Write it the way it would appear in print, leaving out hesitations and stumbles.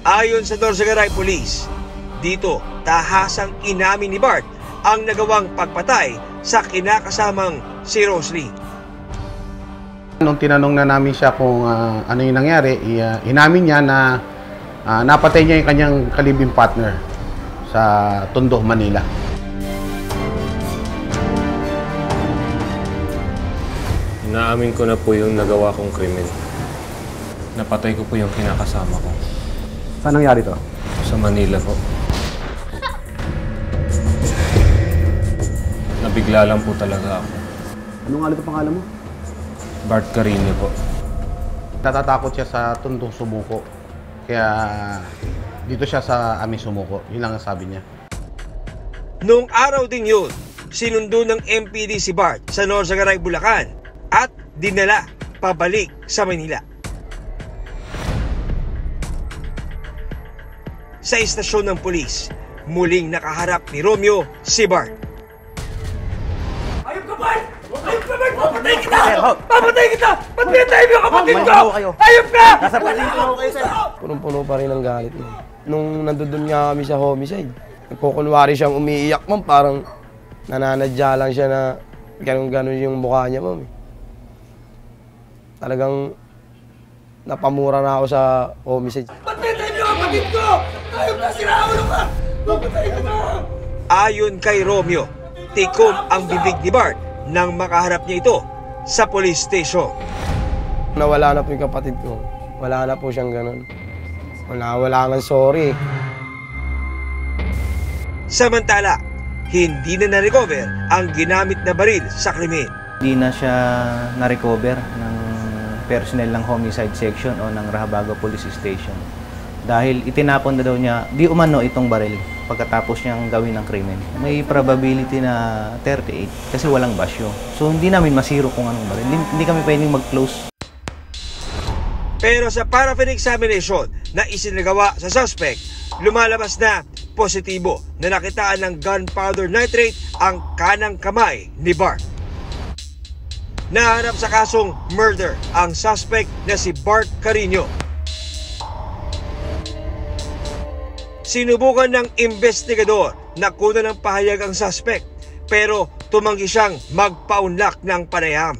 Ayon sa Norzagaray Police, dito tahasang inamin ni Bart ang nagawang pagpatay sa kinakasamang si Rosalie. Nung tinanong na namin siya kung ano yung nangyari, inamin niya na napatay niya yung kanyang kalibing partner sa Tondo, Manila. Inaamin ko na po yung nagawa kong krimen. Napatay ko po yung kinakasama ko. Saan nangyari to? Sa Manila po. Nabigla lang po talaga ako. Anong ulit ang pangalan mo? Bart Carino po. Natatakot siya sa Tondong sumuko. Kaya dito siya sa amin sumuko. Yun lang ang sabi niya. Noong araw din yun, sinundo ng MPD si Bart sa Norzagaray, Bulacan at dinala pabalik sa Manila. Sa istasyon ng pulis, muling nakaharap ni Romeo si Bart. Ayop ka, Bart! Ayop ka, Bart! Papatay kita! Papatay kita! Ba't pinatay mo yung kapatid ko? Ayop ka! Nasa palinto ko kayo, sir. Punong-puno pa rin ang galit mo. Nung nandun nga kami sa homicide, nagkukunwari siyang umiiyak, ma'am. Parang nananadya lang siya na ganun-ganun yung mukha niya, ma'am. Talagang napamura na ako sa homicide. Ba't pinatay mo yung kapatid ko? Ayop ka! Sinaulo ka! Papatay ka na! Ayon kay Romeo, tikom ang bibig ni Bart nang makaharap niya ito sa police station. Nawala na po yung kapatid ko. Wala na po siyang ganun. Wala nga sorry. Samantala, hindi na na-recover ang ginamit na baril sa krimen. Hindi na siya na-recover ng personnel ng homicide section o ng Rahabaga Police Station. Dahil itinapon na daw niya, di umano itong baril pagkatapos niyang gawin ng krimen. May probability na 38 kasi walang basyo. So hindi namin masiro kung anong baril. Hindi kami pwedeng mag-close. Pero sa paraffin examination na isinagawa sa suspect, lumalabas na positibo na nakitaan ng gunpowder nitrate ang kanang kamay ni Bart. Naharap sa kasong murder ang suspect na si Bart Carino. Sinubukan ng investigador na kunan ng pahayag ang suspect pero tumanggi siyang magpaunlak ng panayam.